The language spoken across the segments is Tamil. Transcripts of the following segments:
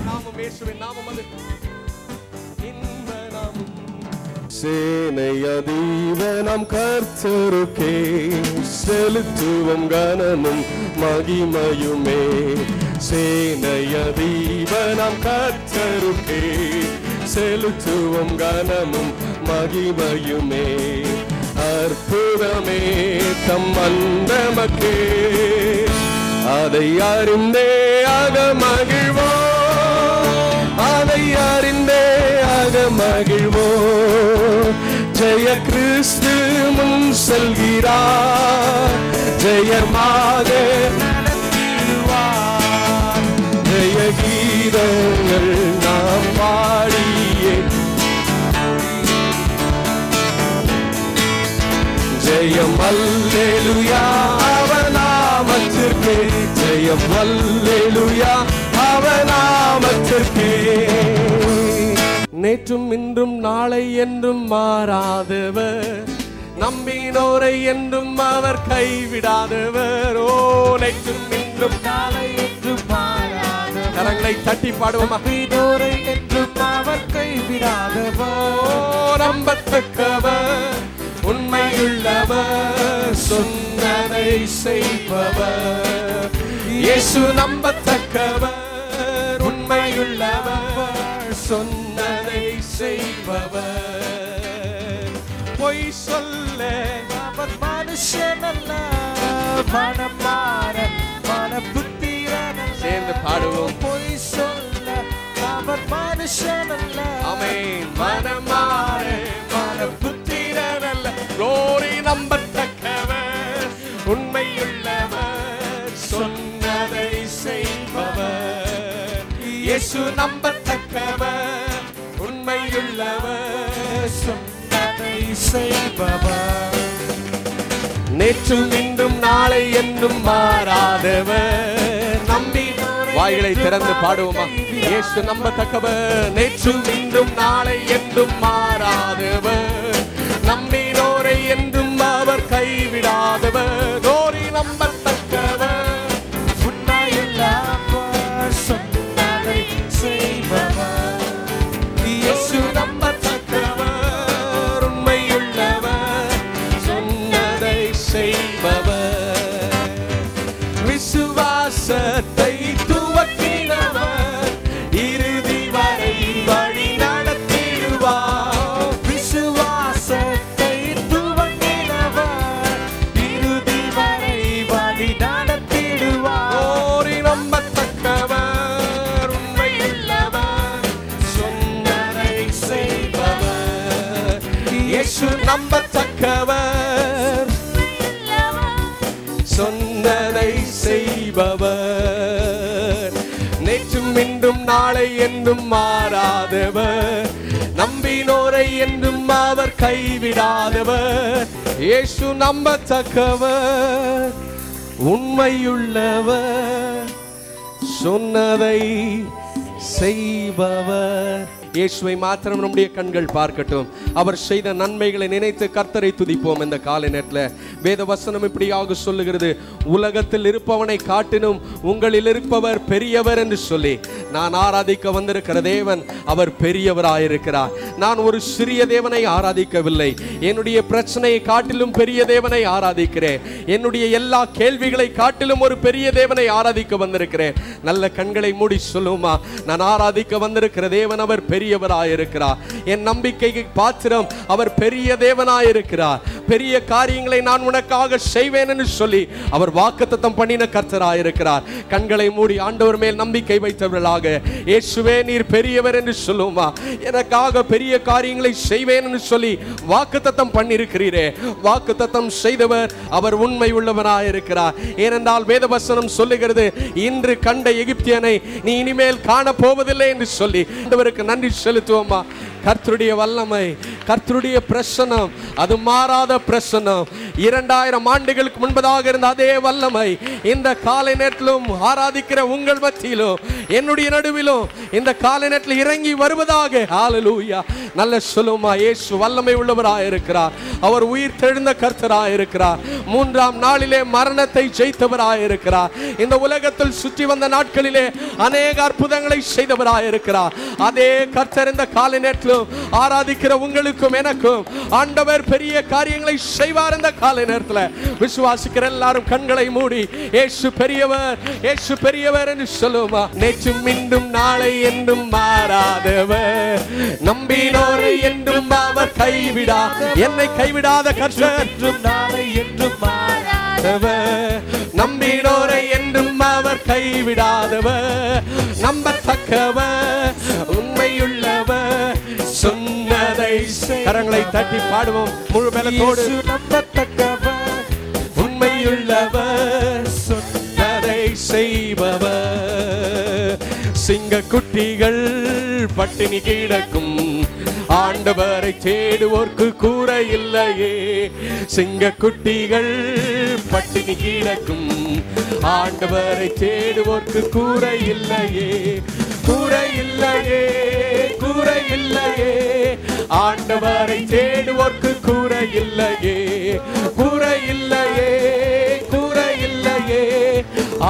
நாமம், இயேசுவின் நாமம் அது இன்ப நாமம். சேனையதீவனம் கர்த்தருக்கே செலுத்துவோம் கனமும் மகிமையுமே. சேனையதீவனம் கர்த்தருக்கே செலுத்துவோம் கனமும் மகிமையுமே. அற்புதமே தம் அந்தமக்கே அதை அறிந்தே ஆக மகிழ்வோம், அதை அறிந்தே ஆக மகிழ்வோம். ஜெய கிறிஸ்து முன் செல்கிறார், ஜெயமாக நடத்திடுவார். ஜெய கீதங்கள் நாம் பாடியே ஜெயம் அல்லேலூயா அவர் நாமத்திற்கே, ஜெயம் அல்லேலூயா அவர் நாமத்திற்கே. நேற்றும் இன்றும் நாளை என்றும் மாறாதவர், நம்பினோரை என்றும் அவர் கைவிடாதவர். ஓ நேற்றும் இன்றும் நாளை என்றும் மாறாதவர், கரங்களை தட்டி பாடுவோம். நம்பினோரை என்றும் அவர் கைவிடாதவர், நம்பத்தக்கவர் உண்மையுள்ளவர் சொன்னதை செய்பவர். இயேசு நம்பத்தக்கவர் உண்மையுள்ளவர் சொன்னதை செய்பவர். பொய் சொல்ல அவர் மனுஷன் அல்ல, மனம் மாற மன புத்திரன். சேர்ந்து பாடுவோம். பொய் சொல்ல அவர் மனுஷன் அல்ல, ஆமென். மனம் மாற மன புத்திரன் அல்ல. glory நம்பத்தக்கவர் உண்மையுள்ளவர் சொன்னதை செய்பவர். இயேசு நம்பத்தக்கவர் உண்மையுள்ளவர் சொன்னதை செய்பவர். நேற்றும் இன்றும் நாளை என்றும் மாறாதவர், நம்பி வாய்களை திறந்து பாடுவோமா. இயேசு நம்பத்தக்கவர், நேற்றும் இன்றும் நாளை என்றும் மாறாதவர், நம்பினோரை என்றும் அவர் கைவிடாதவர். glory நம்பத்தக்கவர் உண்மையுள்ளவர் சொன்னதை செய்பவர். இயேசு நம்பத்தக்கவர் உண்மையுள்ளவர் சொன்னதை செய்பவர். விசுவாசத்தை துவக்கினவர் இறுதி வரை வழி நடத்திடுவார். விசுவாசத்தை துவக்கினவர் இறுதி வரை வழி நடத்திடுவார். நம்பத்தக்கவர் உண்மையுள்ளவர் சொன்னதை செய்பவர். இயேசு நம்பத்தக்கவர் சொன்னதை செய்பவர். நேற்றும் இன்றும் நாளை என்றும் மாறாதவர், நம்பினோரை என்றும் அவர் கைவிடாதவர். இயேசு நம்பத்தக்கவர் உண்மையுள்ளவர் சொன்னதை செய்பவர். இயேசுவை மாத்திரம் நம்முடைய கண்கள் பார்க்கட்டும். அவர் செய்த நன்மைகளை நினைத்து கர்த்தரை துதிப்போம். இந்த காலை நேரத்தில் வேத வசனம் இப்படியாக சொல்லுகிறது, உலகத்தில் இருப்பவனை காட்டினும் உங்களில் இருப்பவர் பெரியவர் என்று சொல்லி நான் ஆராதிக்க வந்திருக்கிற தேவன் அவர் பெரியவராயிருக்கிறார். நான் ஒரு சிறிய தேவனை ஆராதிக்கவில்லை, என்னுடைய பிரச்சனையை காட்டிலும் பெரிய தேவனை ஆராதிக்கிறேன். என்னுடைய எல்லா கேள்விகளை காட்டிலும் ஒரு பெரிய தேவனை ஆராதிக்க வந்திருக்கிறேன். நல்ல கண்களை மூடி சொல்லுமா, நான் ஆராதிக்க வந்திருக்கிற தேவன் அவர் பெரியவராயிருக்கிறார். என் நம்பிக்கைக்கு பாத்திரம் அவர் பெரிய தேவனாயிருக்கிறார். பெரிய காரியங்களை நான் உனக்காக செய்வேன் என்று சொல்லி அவர் வாக்குத்தத்தம் பண்ணின கர்த்தராயிருக்கிறார். கண்களை மூடி ஆண்டவர் மேல் நம்பிக்கை வைத்தவர்களாக, இயேசுவே நீர் பெரியவர் என்று சொல்லுமா, எனக்காக பெரிய காரியங்களை செய்வேன் என்று சொல்லி வாக்குத்தத்தம் பண்ணியிருக்கிறீரே. வாக்குத்தத்தம் செய்தவர் அவர் உண்மை உள்ளவராயிருக்கிறார். ஏனென்றால் வேதவசனம் சொல்லுகிறது, இன்று கண்ட எகிப்தியனை நீ இனிமேல் காண போவதில்லை என்று சொல்லி ஆண்டவருக்கு நன்றி செலுத்துவோமா. கர்த்தருடைய வல்லமை, கர்த்தருடைய பிரசன்னம் அது மாறாத பிரசன்னம். 2000 ஆண்டுகளுக்கு முன்பதாக இருந்த அதே வல்லமை இந்த காலை நேரத்திலும் ஆராதிக்கிற உங்கள் மத்தியிலும் என்னுடைய நடுவிலும் இந்த காலை நேரத்தில் இறங்கி வருவதாக. ஹல்லேலூயா. நல்ல சொல்லுமா, இயேசு வல்லமை உள்ளவராய் இருக்கிறார். அவர் உயிர் தெழுந்த கர்த்தராய் இருக்கிறார். 3ஆம் நாளிலே மரணத்தை ஜெயித்தவராய் இருக்கிறார். இந்த உலகத்தில் சுற்றி வந்த நாட்களிலே அநேக அற்புதங்களை செய்தவராய் இருக்கிறார். அதே கர்த்தர் இந்த காலை நேரத்திலும் ஆராதிக்கிற உங்களுக்கும் எனக்கும் ஆண்டவர் பெரிய காரியங்களை செய்வார். இந்த காலை நேரத்தில் விசுவாசிக்கிற எல்லாரும் கண்களை மூடி இயேசு பெரியவர், இயேசு பெரியவர் என்று சொல்லுமா. நேற்றும் இன்றும் நாளை என்றும் மாறாதவர், நம்பினோரை என்றும் அவர் கைவிடா. என்னை கைவிடாத கர்த்தர் என்றும் நாளை என்றும் மாறாதவர், நம்பினோரை என்றும் அவர் கைவிடாதவர், நம்பத்தக்கவர், உண்மையுள்ளவர், சொன்னதை கரங்களை தட்டி பாடுவோம் முழு பலத்தோடு. நம்பத்தக்கவர், உண்மையுள்ளவர், சொன்னதை செய்பவர். சிங்க குட்டிகள் பட்டினி கிடக்கும், ஆண்டவரை தேடுவோர்க்கு கூரை இல்லையே. சிங்க குட்டிகள் பட்டினி கிடக்கும், ஆண்டவரை தேடுவோர்க்கு கூரை இல்லையே. கூரை இல்லையே, கூரை இல்லையே, ஆண்டவரை தேடுவோர்க்கு கூரை இல்லையே. கூரை இல்லையே, கூரை இல்லையே,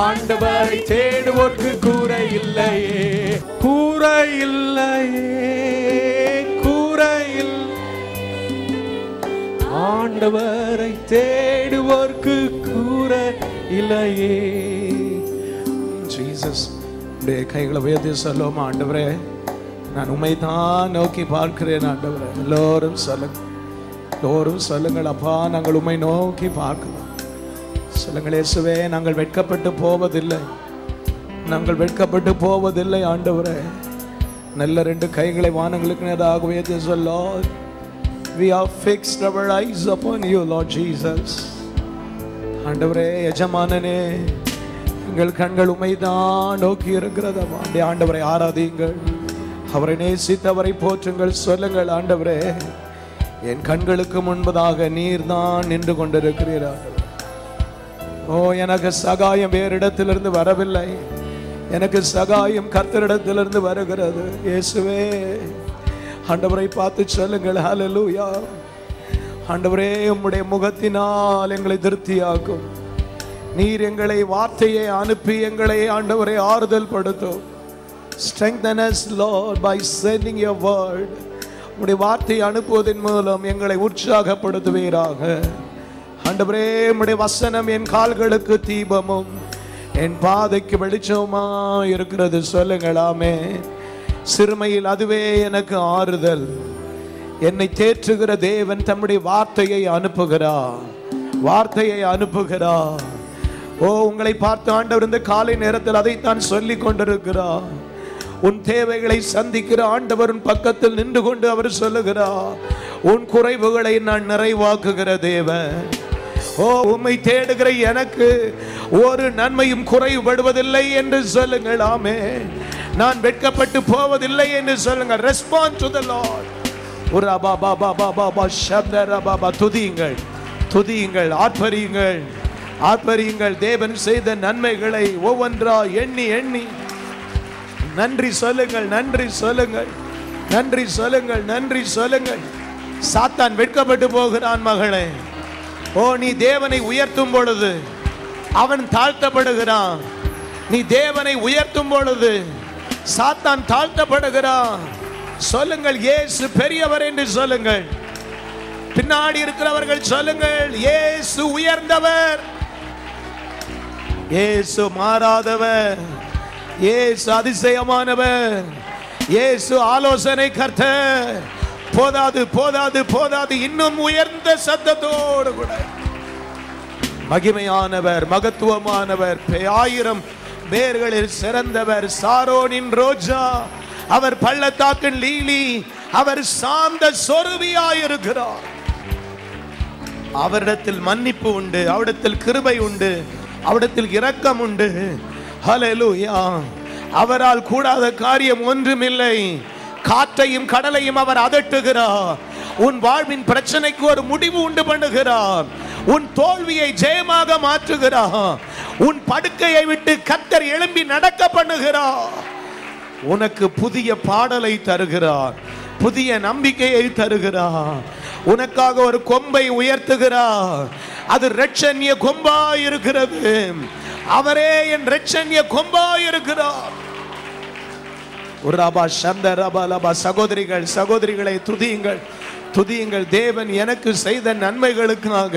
ஆண்டவரை தேடுவோர்க்கு கூரை இல்லையே. கூரை இல்லையே, கூரை ஆண்டவரை தேடுவோர்க்கு கூரை இல்லையே. ஜீசஸ், உடைய கைகளை உயர்த்தி சொல்லுவோம். ஆண்டவரே, நான் உம்மை தான் நோக்கி பார்க்கிறேன். ஆண்டவரே, எல்லோரும் சொல்லுங்க, எல்லோரும் சொல்லுங்கள். அப்பா, நாங்கள் உம்மை நோக்கி பார்க்கிறோம். சொல்லுங்கள் இயேசுவே, நாங்கள் வெட்கப்பட்டு போவதில்லை, நாங்கள் வெட்கப்பட்டு போவதில்லை. ஆண்டவரே, நல்ல 2 கைகளை வானங்களுக்கு நேராக உயர்த்தி சொல்ல. We are fixed our eyes upon you, Lord Jesus. ஆண்டவரே, எஜமானனே, எங்கள் கண்கள் உம்மைதான் நோக்கி இருக்கிறது. ஆண்டவரை ஆராதியுங்கள், அவரை நேசித்தவரை போற்றுங்கள். சொல்லுங்கள், ஆண்டவரே, என் கண்களுக்கு முன்பதாக நீர் தான் நின்று கொண்டிருக்கிறீர். ஓ, எனக்கு சகாயம் வேறு இடத்திலிருந்து வரவில்லை, எனக்கு சகாயம் கர்த்தரிடத்திலிருந்து வருகிறது. இயேசுவே, ஆண்டவரை பார்த்து சொல்லுங்கள், ஹல்லேலூயா. ஆண்டவரே, உம்முடைய முகத்தினால் எங்களை திருப்தியாக்கும். நீர் எங்களை வார்த்தையை அனுப்பி எங்களை ஆண்டவரை ஆறுதல் படுத்தும். Strengthen us, Lord, by sending your word. உம்முடைய வார்த்தையை அனுப்புவதன் மூலம் எங்களை உற்சாகப்படுத்துவீராக. ஆண்டவரே, உம்முடைய வசனம் என் கால்களுக்கு தீபமும் என் பாதைக்கு வெளிச்சமா இருக்கிறது. சொல்லுங்களாமே. சிறுமையில் அதுவே எனக்கு ஆறுதல். என்னை தேற்றுகிற தேவன் தம்முடைய வார்த்தையை அனுப்புகிறார், வார்த்தையை அனுப்புகிறார். ஓ, உங்களை பார்த்து ஆண்டவர் இந்த காலை நேரத்தில் அதைத்தான் சொல்லி கொண்டிருக்கிறார். உன் தேவைகளை சந்திக்கிற ஆண்டவர் உன் பக்கத்தில் நின்று கொண்டு அவர் சொல்லுகிறார், உன் குறைவுகளை நான் நிறைவாக்குகிற தேவன். ஓ, உம்மை தேடுகிற எனக்கு ஒரு நன்மையும் குறைவுபடுவதில்லை என்று சொல்லுங்கள். ஆமே. நான் வெட்கப்பட்டு போவதில்லை என்று சொல்லுங்கள். Respond to the Lord. ஒரு பாபா பாபா பாபா ஷப்தர பாபா. துதியுங்கள், துதியுங்கள், ஆர்ப்பரியுங்கள், ஆர்ப்பரியுங்கள். தேவன் செய்த நன்மைகளை ஒவ்வொன்றா எண்ணி எண்ணி நன்றி சொல்லுங்கள், நன்றி சொல்லுங்கள், நன்றி சொல்லுங்கள், நன்றி சொல்லுங்கள். சாத்தான் வெட்கப்பட்டு போகிறான் மகளே. ஓ, நீ தேவனை உயர்த்தும் பொழுது அவன் தாழ்த்தப்படுகிறான். நீ தேவனை உயர்த்தும் பொழுது சாத்தான் தாழ்த்தப்படுகிறான். சொல்லுங்கள், இயேசு பெரியவர் என்று சொல்லுங்கள். பின்னாடி இருக்கிறவர்கள் சொல்லுங்கள், இயேசு உயர்ந்தவர், இயேசு மாறாதவர், இயேசு அதிசயமானவர், இயேசு ஆலோசனை கர்த்தர். போதாது போதாது போதாது, இன்னும் உயர்ந்த சத்தத்தோடு கூட மகிமையானவர், மகத்துவமானவர், 1000 பேர்களில் சிறந்தவர், சாரோனின் ரோஜா, அவர் பள்ளத்தாக்கின் லீலி, அவர் சாந்த சொருவியாயிருக்கிறார். அவரிடத்தில் மன்னிப்பு உண்டு, அவரிடத்தில் கிருபை உண்டு, அவரிடத்தில் இரக்கம் உண்டு. ஹல்லேலூயா. அவரால் கூடாத காரியம் ஒன்றுமில்லை. காற்றையும் கடலையும் அவர் அதட்டுகிறார். உன் வாழ்வின் பிரச்சனைக்கு ஒரு முடிவு உண்டு பண்ணுகிறார். உன் தோல்வியை ஜெயமாக மாற்றுகிறார். உன் படுக்கையை விட்டு கர்த்தர் எழும்பி நடக்க பண்ணுகிறார். உனக்கு புதிய பாடலை தருகிறார், புதிய நம்பிக்கையை தருகிறார். உனக்காக ஒரு கொம்பை உயர்த்துகிறார். அது இரட்சணிய கொம்பாய் இருக்கிறது. அவரே என் இரட்சணிய கொம்பாய் இருக்கிறார். சகோதரிகள் சகோதரிகளை துதியுங்கள், துதியுங்கள். தேவன் எனக்கு செய்த நன்மைகளுக்காக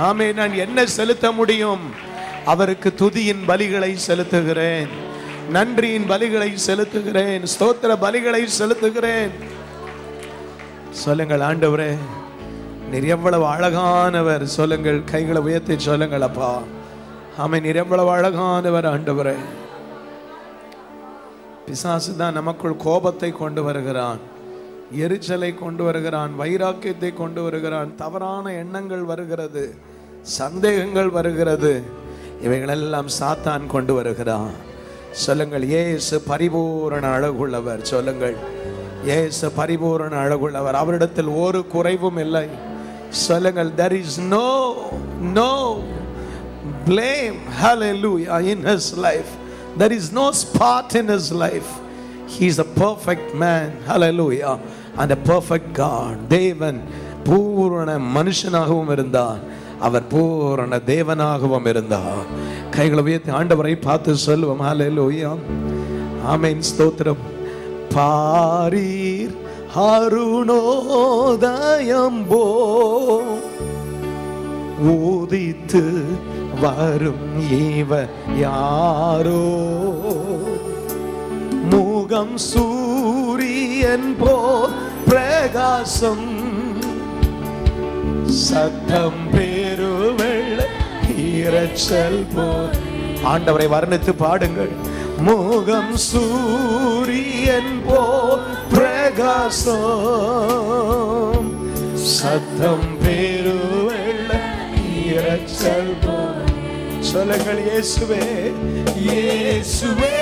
ஆமே நான் என்ன செலுத்த முடியும்? அவருக்கு துதியின் பலிகளை செலுத்துகிறேன், நன்றியின் பலிகளை செலுத்துகிறேன், ஸ்தோத்திர பலிகளை செலுத்துகிறேன். சொல்லுங்கள், ஆண்டவரே நீர் எவ்வளவு அழகானவர். சொல்லுங்கள், கைகளை உயர்த்தி சொல்லுங்கள், அப்பா ஆமே நீர் எவ்வளவு அழகானவர் ஆண்டவரே. பிசாசு தான் நமக்குள் கோபத்தை கொண்டு வருகிறான், எரிச்சலை கொண்டு வருகிறான், வைராக்கியத்தை கொண்டு வருகிறான், தவறான எண்ணங்கள் வருகிறது, சந்தேகங்கள் வருகிறது. இவைகளெல்லாம் சாத்தான் கொண்டு வருகிறான். சொல்லுங்கள், இயேசு பரிபூரண அழகுள்ளவர். சொல்லுங்கள், இயேசு பரிபூரண அழகுள்ளவர். அவரிடத்தில் ஒரு குறைவும் இல்லை. சொல்லுங்கள், there is no blame, hallelujah, in his life. There is no spot in his life. He is a perfect man, hallelujah, and a perfect God. தேவன் பூரண மனுஷனாகவும் இருந்தார், அவர் பூரண தேவனாகவும் இருந்தார். கைகளை உயர்த்தி ஆண்டவரை பார்த்து சொல்லுவோம், ஹல்லேலூயா, ஆமென், ஸ்தோத்திரம். பாரீர் அருணோதயம் போ ஊதித்து வரும் இவர் யாரோ, முகம் சூரியன் போல் பிரகாசம், சத்தம் பெருவெள்ள இரைச்சல் போல். ஆண்டவரை வர்ணித்து பாடுங்கள். முகம் சூரியன் போல் பிரகாசம், சத்தம் பெருவெள்ள இரைச்சல் போல். சொல்லுங்கள், இயேசுவே இயேசுவே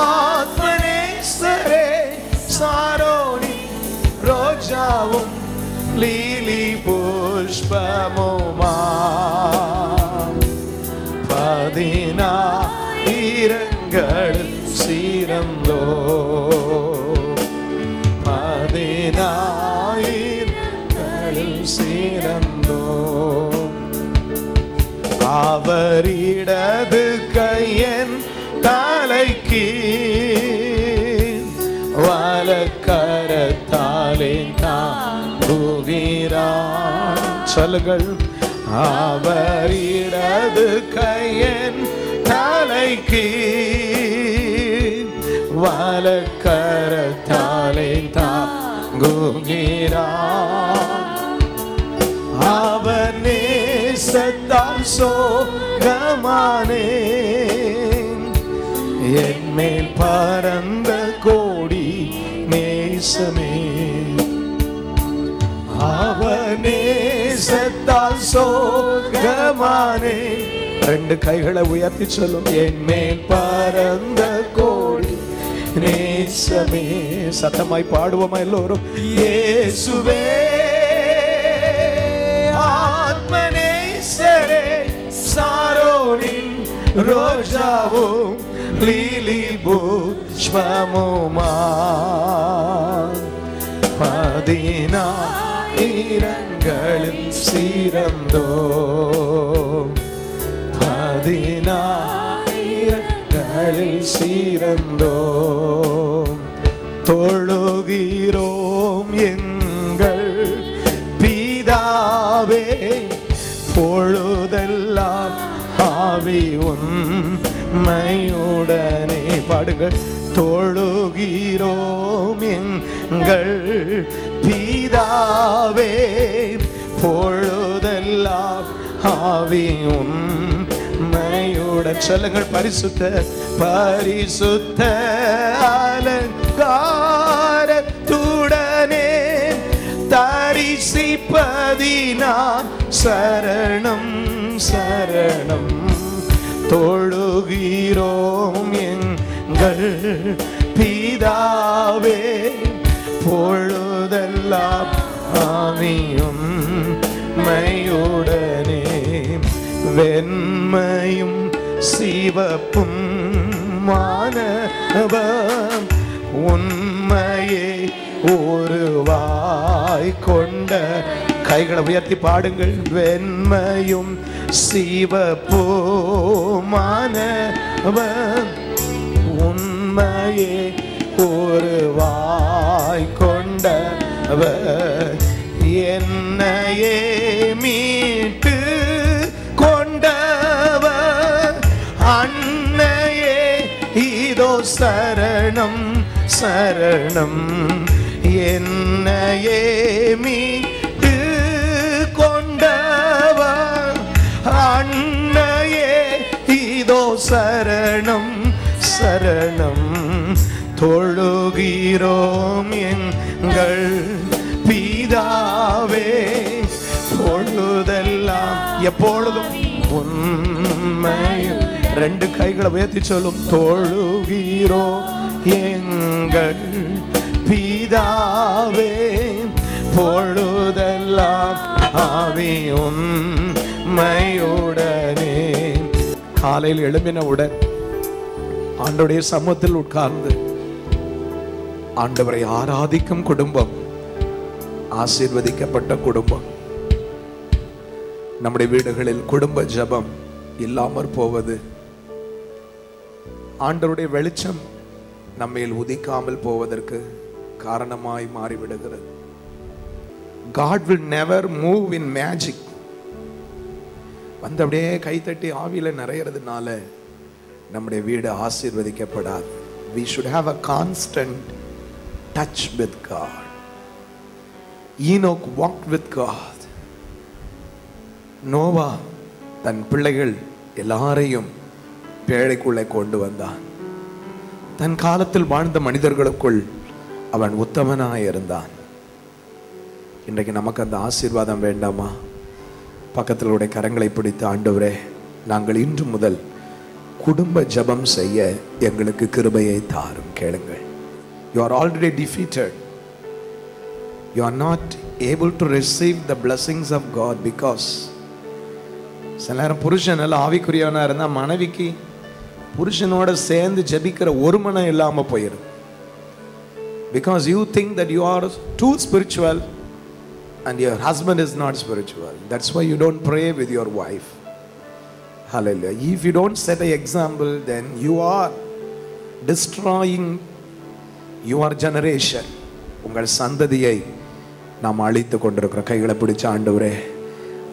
ஆத்மநேசரே, சாரோனி ரோஜாவும் லீலி புஷ்பமுமா, பதினாயிரங்கள் சீரந்தோ, பதினாயிரங்கள் சீரந்தோ. அவரிடது கையன் தலைக்கு வலக்கரத்தாலே தாங்குகிறார். சொல்லுங்கள், அவரிடது கையன் தலைக்கு வலக்கரத்தாலே தாங்குகிறார். அவர் நேசத்தால் சோகமானேன், என் மேல் பரந்த கோடி நேசமே. அவர் நேசத்தால் சோகமானே. ரெண்டு கைகளை உயர்த்தி சொல்லும், என் மேல் பரந்த கோடி நேசமே. சத்தமாய் பாடுவோமா எல்லோரும்? இயேசுவே ஆத்மநேசரே, சாரோனின் ரோஜாவும் லீலி புஷ்பமுமா, பதினாயிரங்களில் சீரந்தோ, பதினாயிரங்களில் சீரந்தோ. தொழுகிறோம் எங்கள் பிதாவே, பொழுதெல்லாம் ஆவி உண்மையுடனே. பாடுங்கள், தொழுகிறோம் எங்கள் பிதாவே, பொழுதெல்லாம் ஆவி உண்மையுடன். சொல்லுங்கள், பரிசுத்த பரிசுத்த அலங்காரத்துடனே தரிசிப்பதினான் சரணம் சரணம். தொழுகிறோம் எங்கள் பிதாவே, பொழுதெல்லாம் ஆவியும் மையுடனே வெண்மையும் சிவப்பும் மானவம் உண்மையே உருவாய் கொண்ட. கைகளை உயர்த்தி பாடுங்கள். வெண்மையும் சிவப்புமானவன் உண்மையே உருவாய் கொண்டவர் என்னையே மீட்டு கொண்டவர் அன்னையே இதோ சரணம் சரணம் என்னையே மீட்டு கொண்டவர் அன்னையே இதோ சரணம் சரணம் தொழுகிறோம் எங்கள் பிதாவே பொழுதெல்லாம் எப்பொழுதும் உண்மை. ரெண்டு கைகளை உயர்த்தி சொல்லும். தொழுகிறோம் எங்கள் பிதாவே பொழுதெல்லாம் ஆவி உண்மையுடனே. காலையில் எழும்பினவுடன் ஆண்டவருடைய சமூகத்தில் உட்கார்ந்து ஆண்டவரை ஆராதிக்கும் குடும்பம் ஆசீர்வதிக்கப்பட்ட குடும்பம். நம்முடைய வீடுகளில் குடும்ப ஜெபம் இல்லாமற் போவது, ஆண்டவருடைய வெளிச்சம் நம்மையில் உதிக்காமல் போவதற்கு காரணமாய் மாறிவிடுகிறது. God will never move in magic. வந்து அப்படியே கைத்தட்டி ஆவியில நிறையறதுனால நம்முடைய வீடு ஆசீர்வதிக்கப்படாது. We should have a constant touch with God. Enoch walked with God. Noah தன் பிள்ளைகள் எல்லாரையும் பேழைக்குள்ளே கொண்டு வந்தான். தன் காலத்தில் வாழ்ந்த மனிதர்களுக்குள் அவன் உத்தமனாய் இருந்தான். இன்றைக்கு நமக்கு அந்த ஆசீர்வாதம் வேண்டாமா? பக்கத்தில் உடைய கரங்களை பிடித்து, ஆண்டவரே, நாங்கள் இன்று முதல் குடும்ப ஜெபம் செய்ய எங்களுக்கு கிருபையை தாரும். கேளுங்கள். You are already defeated. You are not able to receive the blessings of God because சில நேரம் புருஷன் எல்லாம் ஆவிக்குரியவனா இருந்தா மனைவிக்கு புருஷனோட சேர்ந்து ஜெபிக்கிற ஒரு மனம் இல்லாம போயிடும். Because you think that you are too spiritual and your husband is not spiritual. That's why you don't pray with your wife. Hallelujah. If you don't set an example, then you are destroying your generation. உங்கள் சந்ததியை நாம் அழித்து கொண்டிருக்கிறோம். கைகளை பிடிச்ச ஆண்டவரே,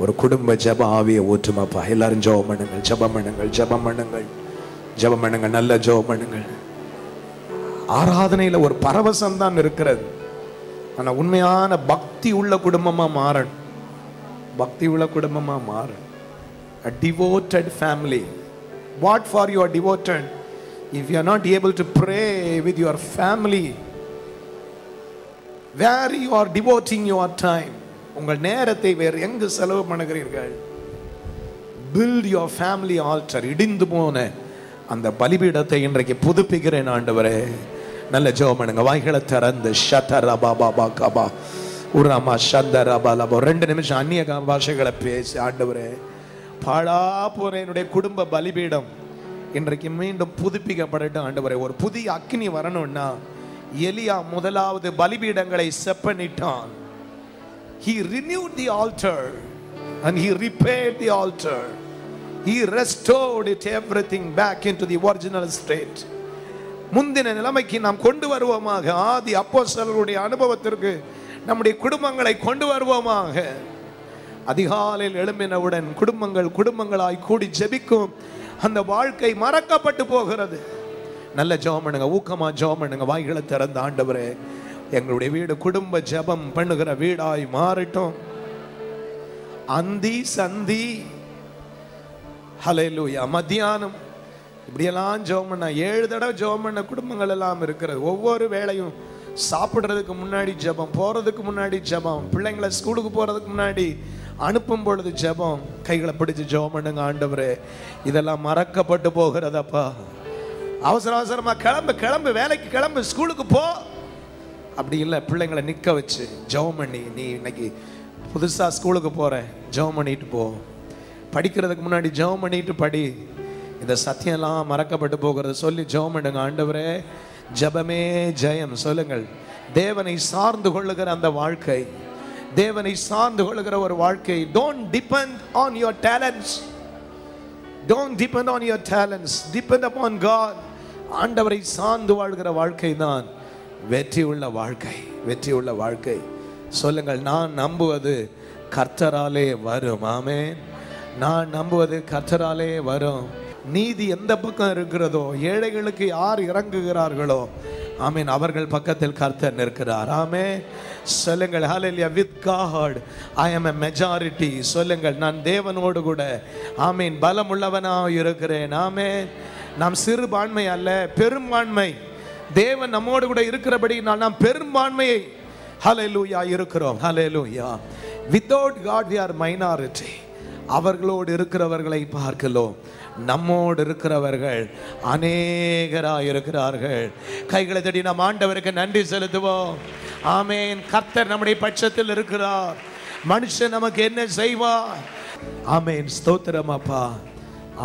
ஒரு குடும்ப ஜெப ஆவியை ஊற்றுமாப்பா. எல்லாரும் ஜெபம் பண்ணுங்கள், ஜெபம் பண்ணுங்கள், ஜெபம் பண்ணுங்கள், ஜெபம் பண்ணுங்கள், நல்ல ஜெபம் பண்ணுங்கள். ஆராதனையில ஒரு பரவசம் தான் இருக்கிறது. ஆனா உண்மையான பக்தி உள்ள குடும்பமா மாறணும். பக்தி உள்ள குடும்பமா மாறணும். A devoted family. What for you are devoted? If you are not able to pray with your family, where you are devoting your time? உங்கள் நேரத்தை வேறு எங்கு செலவு பண்ணுகிறீர்கள்? Build your family altar. இடிந்து போன அந்த பலிபீடத்தை இன்றைக்கு புதுப்பிக்கிறேன் ஆண்டவரே. நல்ல ஜெபம் பண்ணுங்க. வாய்களை திறந்து ஷதரபாபாபாகபா உரமா ஷந்தரபாலபா 2 நிமிஷம் அந்நிய பாஷைகளை பேசி, ஆண்டவரே, பாழா போற என்னுடைய குடும்ப பலிபீடம் இன்றைக்கு மீண்டும் புதுப்பிக்கப்படட்டும் ஆண்டவரே. ஒரு புதிய அக்கினி வரணும்னா எலியா முதலாவது பலிபீடங்களை செப்பனிட்டான். He renewed the altar and he repaired the altar. He restored it everything back into the original state. முந்தின நிலைமைக்கு நாம் கொண்டு வருவோமாக. ஆதி அப்போஸ்தலர்களுடைய அனுபவத்திற்கு நம்முடைய குடும்பங்களை கொண்டு வருவோமாக. அதிகாலையில் எழும்பினவுடன் குடும்பங்களாய் கூடி ஜெபிக்கும் அந்த வாழ்க்கை மறக்கப்பட்டு போகிறது. நல்ல ஜெபம் பண்ணுங்க, ஊக்கமா ஜெபம் பண்ணுங்க. வாய்களை திறந்த ஆண்டவரே, எங்களுடைய வீடு குடும்ப ஜெபம் பண்ணுகிற வீடாய் மாறட்டும். அந்தி சந்தி ஹல்லேலூயா மத்தியானம் இப்படியெல்லாம் ஜெபம் பண்ண 7 தடவை ஜெபம் பண்ண குடும்பங்கள் எல்லாம் இருக்கிறது. ஒவ்வொரு வேளையும் சாப்பிட்றதுக்கு முன்னாடி ஜெபம், போறதுக்கு முன்னாடி ஜெபம், பிள்ளைங்களை ஸ்கூலுக்கு போறதுக்கு முன்னாடி அனுப்பும் பொழுது ஜெபம். கைகளை பிடிச்சு ஜெபம் பண்ணுங்க. ஆண்டவரே, இதெல்லாம் மறக்கப்பட்டு போகிறதப்பா. அவசரமா கிளம்பு, வேலைக்கு கிளம்பு, ஸ்கூலுக்கு போ அப்படி இல்லை, பிள்ளைங்களை நிற்க வச்சு ஜெபம் பண்ணி, நீ இன்னைக்கு புதுசாக ஸ்கூலுக்கு போகிற, ஜெபம் பண்ணிட்டு போ, படிக்கிறதுக்கு முன்னாடி ஜெபம் பண்ணிட்டு படி, இந்த சத்தியம்லாம் மறக்கப்பட்டு போகிறது சொல்லி ஜெபம் பண்ணுங்க. ஆண்டவரே, ஜெபமே ஜெயம் சொல்லுங்கள். தேவனை சார்ந்து கொள்ளுகிற அந்த வாழ்க்கை, தேவனை சார்ந்து கொள்ளுகிற ஒரு வாழ்க்கை. Don't depend on your talents. Don't depend on your talents. Depend upon God. ஆண்டவரை சார்ந்து வாழ்கிற வாழ்க்கை தான் வெற்றி உள்ள வாழ்க்கை, வெற்றி உள்ள வாழ்க்கை. சொல்லுங்கள், நான் நம்புவது கர்த்தராலே வரும். ஆமென். நான் நம்புவது கர்த்தராலே வரும். நீதி எந்த பக்கம் இருக்கிறதோ, ஏழைகளுக்கு யார் இறங்குகிறார்களோ, ஆமென், அவர்கள் பக்கத்தில் கர்த்தர் நிற்கிறார். ஆமென். சொல்லுங்கள், ஹல்லேலூயா. with God I am a majority. சொல்லுங்கள், நான் தேவனோடு கூட, ஆமென், பலமுள்ளவனாக இருக்கிறேன். ஆமென். நாம் சிறுபான்மை அல்ல, பெரும்பான்மை. தேவன் நம்மோடு கூட இருக்கிறபடி நாம் பெரும்பான்மையை, ஹல்லேலூயா, இருக்கிறோம். ஹல்லேலூயா. without God we are minority. அவர்களோடு இருக்கிறவர்களை பார்க்கலாம், நம்மோடு இருக்கிறவர்கள் அநேகராக இருக்கிறார்கள். கைகளை தட்டி நாம் ஆண்டவருக்கு நன்றி செலுத்துவோம். ஆமென். கர்த்தர் நம்முடைய பட்சத்தில் இருக்கிறார். மனுஷன் நமக்கு என்ன செய்வார்? ஆமென். ஸ்தோத்திரம் அப்பா.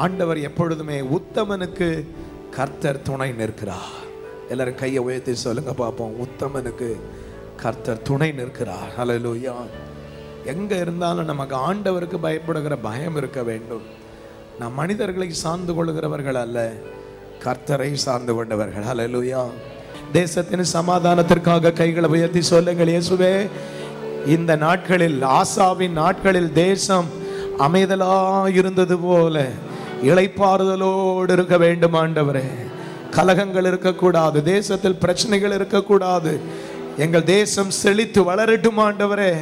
ஆண்டவர் எப்பொழுதுமே உத்தமனுக்கு கர்த்தர் துணை நிற்கிறார். எல்லாரும் கையை உயர்த்தி சொல்லுங்க பார்ப்போம். உத்தமனுக்கு கர்த்தர் துணை நிற்கிறார். ஹல்லேலூயா. எங்க இருந்தாலும் நமக்கு ஆண்டவருக்கு பயப்படுகிற பயம் இருக்க வேண்டும். நாம் மனிதர்களை சார்ந்து கொள்கிறவர்கள் அல்ல, கர்த்தரை சார்ந்து கொண்டவர்கள். ஹல்லேலூயா. தேசத்தின் சமாதானத்திற்காக கைகளை உயர்த்தி சொல்லுங்கள், இயேசுவே, இந்த நாட்களில், ஆசாவின் நாட்களில் தேசம் அமைதலாக இருந்தது போல இளைப்பாறுதலோடு இருக்க வேண்டும் ஆண்டவரே. கலகங்கள் இருக்கக்கூடாது, தேசத்தில் பிரச்சனைகள் இருக்கக்கூடாது. எங்கள் தேசம் செழித்து வளரட்டும் ஆண்டவரே.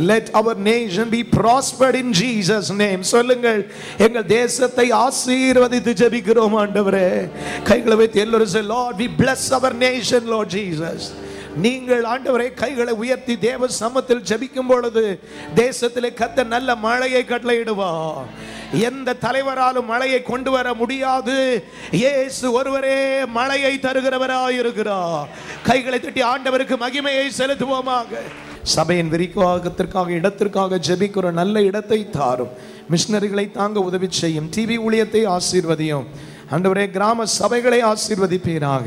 Let our nation be prospered in Jesus name. சொல்லுங்கள், எங்கள் தேசத்தை ஆசீர்வதித்து ஜெபிக்கிறோம் ஆண்டவரே. கைகளை வைத்து எல்லாரும் say, Lord, we bless our nation, Lord Jesus. நீங்கள் ஆண்டவரே கைகளை உயர்த்தி தேவ சமூகத்தில் ஜெபிக்கும் பொழுது தேசத்திலே கர்த்தர் நல்ல மழையை கட்டளையிடுவார். எந்த தலைவராலும் மழையை கொண்டு வர முடியாது. இயேசு ஒருவரே மழையை தருகிறவராய் இருக்கிறார். கைகளை தட்டி ஆண்டவருக்கு மகிமையை செலுத்துவோமாக. சபையின் விரிவாக்கத்திற்காக, இடத்திற்காக ஜெபிக்கிற நல்ல இடத்தை தாரும். மிஷனரிகளை தாங்க உதவி செய்யும். டிவி ஊழியத்தை ஆசீர்வதியும் ஆண்டவரே. கிராம சபைகளை ஆசீர்வதிப்பீராக.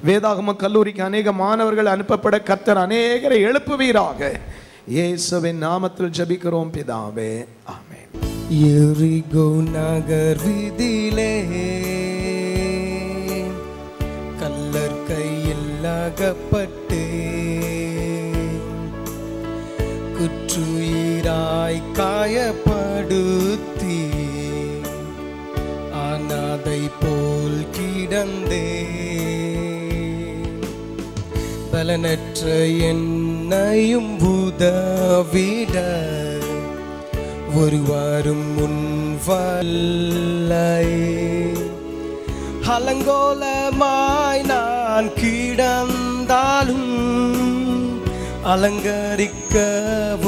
வேதாகம கல்லூரிக்கு அநேக மாணவர்கள் அனுப்பப்பட கர்த்தர் அநேகரை எழுப்புவீராக. இயேசுவின் நாமத்தில் ஜெபிக்கிறோம் பிதாவே, ஆமென். எரிகோ நகர் வீதியிலே கல்லர் கையில் அகப்பட்டு குற்றுயிராய் காயப்படுத்தி அனாதை போல் கிடந்தே பலனற்ற என்னையும் உதவிட ஒருவாரும் முன்வல்லை. அலங்கோலமாய் நான் கிடந்தாலும் அலங்கரிக்க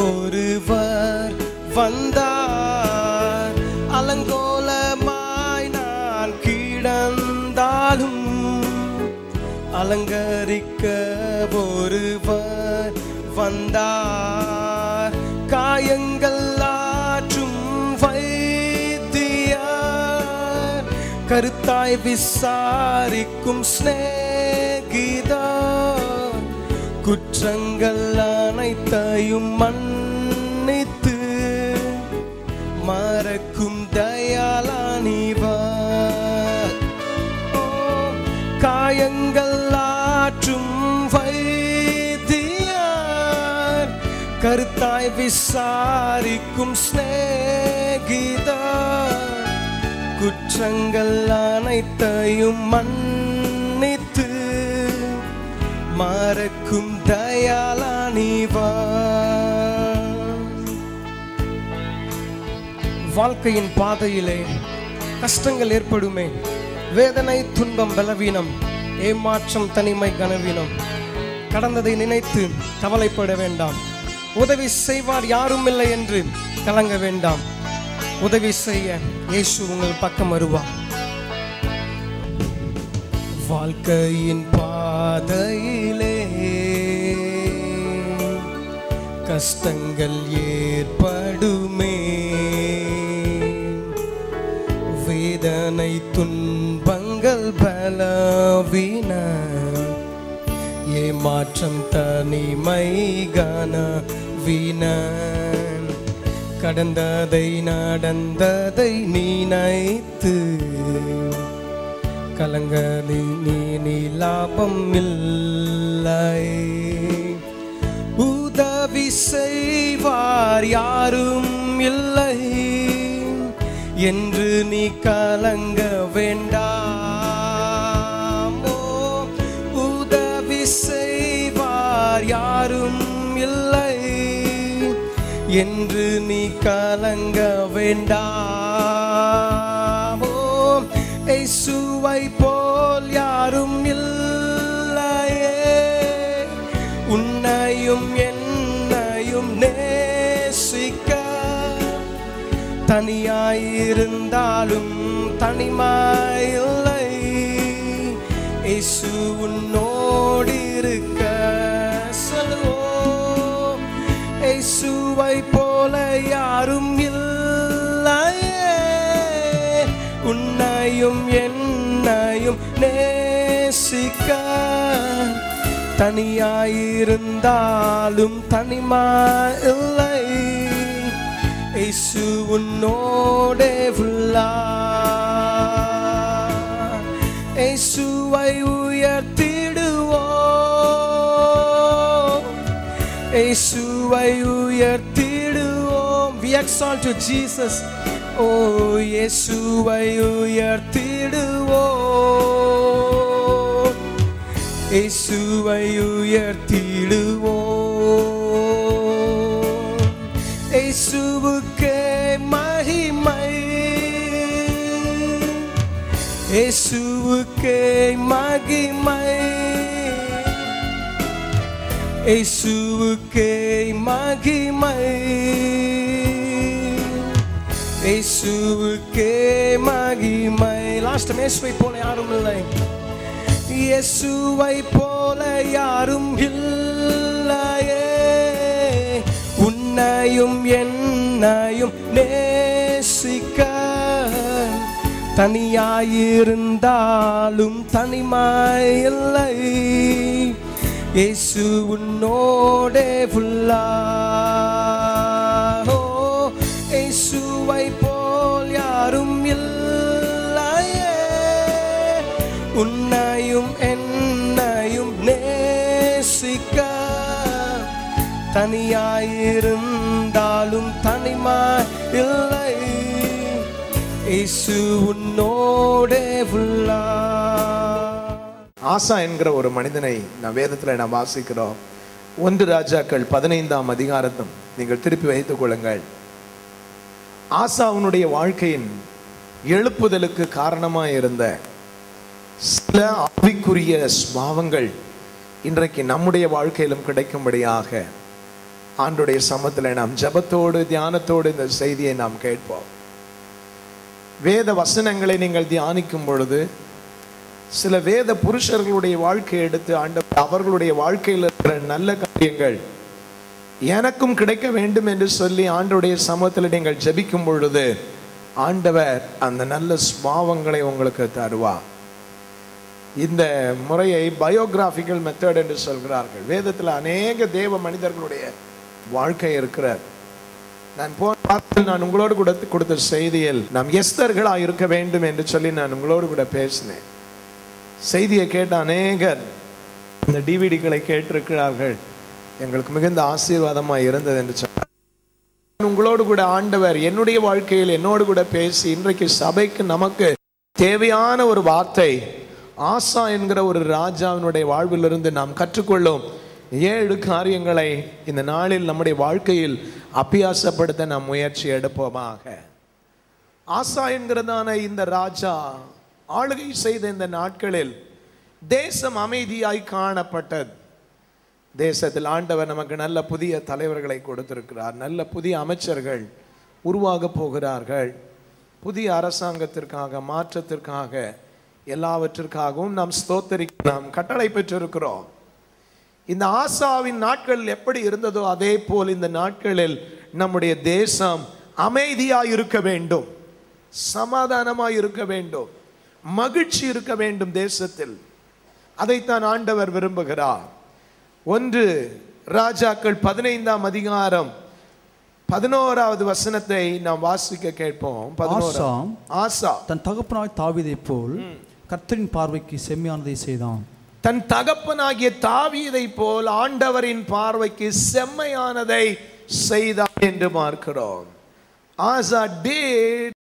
ஒருவர் வந்தார். அலங்கோலமாய் நான் கிடந்தாலும் அலங்கரிக்க ஒருவர் வந்தார். காயங்கள் ஆற்றும் வைத்தியர், கருத்தாய் விசாரிக்கும் சிநேகிதர், குற்றங்கள் அனைத்தையும் மன்னித்து மறக்கும் தயாளனிவர். காயங்கள் ஆற்றும் வைத்தியர், கருத்தாய் விசாரிக்கும் சிநேகிதர், குற்றங்கள் அனைத்தையும் மன்னித்து மறக்கும் தயாளனிவர். வாழ்க்கையின் பாதையிலே கஷ்டங்கள் ஏற்படுமே. வேதனை, துன்பம், பலவீனம், ஏமாற்றம், தனிமை, கனவீனம். கடந்ததை நினைத்து கவலைப்பட வேண்டாம். உதவி செய்வார் யாரும் இல்லை என்று கலங்க வேண்டாம். உதவி செய்ய இயேசு உங்கள் பக்கம் வருவார். வாழ்க்கையின் பாதையிலே கஷ்டங்கள் ஏற்படுமே, வேதனை துன்பங்கள் பலவீன ஏமாற்றம் தனிமை கனவீன, கடந்ததை நடந்ததை நினைத்து கலங்கதி நீ லாபம் இல்லை. உதவி செய்வார் யாரும் இல்லை என்று நீ கலங்க வேண்டாமோ. உதவி செய்வார் யாரும் இல்லை என்று நீ கலங்க வேண்டாமோ. இயேசுவை போல் யாரும் இல்லையே, உன்னையும் என்னையும் நேசிக்க. தனியாயிருந்தாலும் தனிமாயில்லை, இயேசு உன்னோடு இருக்க. சொல்லுவோம், இயேசுவை போல யாரும் இல்லையே, உன்னையும் என்னையும் நேசிக்க. தனியாயிருந்தாலும் தனிமாயில்லை, இயேசு உன்னோடே உள்ளார். இயேசுவை உயர்த்திடுவோம், இயேசுவை உயர்த்திடுவோம். We exalt you, Jesus. Oh, இயேசுவை உயர்த்திடுவோம், இயேசுவை உயர்த்திடுவோம். இயேசுவுக்கே மகிமை, இயேசுவுக்கே மகிமை, இயேசுவுக்கே மகிமை, இயேசுவுக்கே மகிமை. லாஸ்ட் இயேசுவை போல யாரும் இல்லை, இயேசுவை போல யாரும் இல்லையே, உன்னையும் என்னையும் நேசிக்க. தனியாயிருந்தாலும் தனிமாயில்லை, இயேசு உன்னோடே உள்ளார். இயேசுவை போல் யாரும் இல்லையே, உன்னையும் என்னையும் நேசிக்க. தனியாயிருந்தாலும் தனிமாயில்லை, இயேசு உன்னோடே உள்ளார். ஆசா என்கிற ஒரு மனிதனை நான் வேதத்தில் நாம் வாசிக்கிறோம். 1 ராஜாக்கள் 15ஆம் அதிகாரத்தும் நீங்கள் திருப்பி வைத்துக் கொள்ளுங்கள். ஆசாவுடைய வாழ்க்கையின் எழுப்புதலுக்கு காரணமாக இருந்த சில ஆவிக்குரிய ஸ்பாவங்கள் இன்றைக்கு நம்முடைய வாழ்க்கையிலும் கிடைக்கும்படியாக ஆண்டுடைய சமத்தில் நாம் ஜபத்தோடு தியானத்தோடு இந்த செய்தியை நாம் கேட்போம். வேத வசனங்களை நீங்கள் தியானிக்கும் பொழுது சில வேத புருஷர்களுடைய வாழ்க்கையை எடுத்து ஆண்டவர் அவர்களுடைய வாழ்க்கையில் இருக்கிற நல்ல காரியங்கள் எனக்கும் கிடைக்க வேண்டும் என்று சொல்லி ஆண்டவருடைய சமூகத்தில் நீங்கள் ஜெபிக்கும் பொழுது ஆண்டவர் அந்த நல்ல ஸ்பாவங்களை உங்களுக்கு தருவார். இந்த முறையை பயோகிராபிக்கல் மெத்தட் என்று சொல்கிறார்கள். வேதத்தில் அநேக தேவ மனிதர்களுடைய வாழ்க்கை இருக்கிறார். நான் உங்களோடு கூட கொடுத்த செய்தியில் நாம் எஸ்தர்களா இருக்க வேண்டும் என்று சொல்லி நான் உங்களோடு கூட பேசினேன். செய்தியை கேட்ட அநேகர் இந்த டிவிடிகளை கேட்டிருக்கிறார்கள். எங்களுக்கு மிகுந்த ஆசீர்வாதமாக இருந்தது என்று சொன்னார். உங்களோடு கூட ஆண்டவர் என்னுடைய வாழ்க்கையில் என்னோடு கூட பேசி இன்றைக்கு சபைக்கு நமக்கு தேவையான ஒரு வார்த்தை ஆசா என்கிற ஒரு ராஜாவினுடைய வாழ்விலிருந்து நாம் கற்றுக்கொள்ளும் 7 காரியங்களை இந்த நாளில் நம்முடைய வாழ்க்கையில் அபியாசப்படுத்த நாம் முயற்சி எடுப்போமாக. ஆசா என்கிறதான இந்த ராஜா ஆளுகை செய்த இந்த நாட்களில் தேசம் அமைதியாய் காணப்பட்டது. தேசத்தில் ஆண்டவர் நமக்கு நல்ல புதிய தலைவர்களை கொடுத்திருக்கிறார். நல்ல புதிய அமைச்சர்கள் உருவாக போகிறார்கள். புதிய அரசாங்கத்திற்காக மாற்றத்திற்காக எல்லாவற்றிற்காகவும் நாம் ஸ்தோத்தரிக்க நாம் கட்டளை பெற்றிருக்கிறோம். இந்த ஆசாவின் நாட்கள் எப்படி இருந்ததோ அதே போல் இந்த நாட்களில் நம்முடைய தேசம் அமைதியாய் இருக்க வேண்டும், சமாதானமாய் இருக்க வேண்டும், மகிழ்ச்சி இருக்க வேண்டும் தேசத்தில். அதைத்தான் ஆண்டவர் விரும்புகிறார். 1 ராஜாக்கள் 15ஆம் அதிகாரம் 11வது வசனத்தை நாம் வாசிக்க கேட்போம். ஆசா தன் தகப்பனாய் தாவீதை போல் கர்த்தரின் பார்வைக்கு செம்மையானதை செய்தான். தன் தகப்பனாகிய தாவீதை போல் ஆண்டவரின் பார்வைக்கு செம்மையானதை செய்தான் என்று பார்க்கிறோம். ஆசா did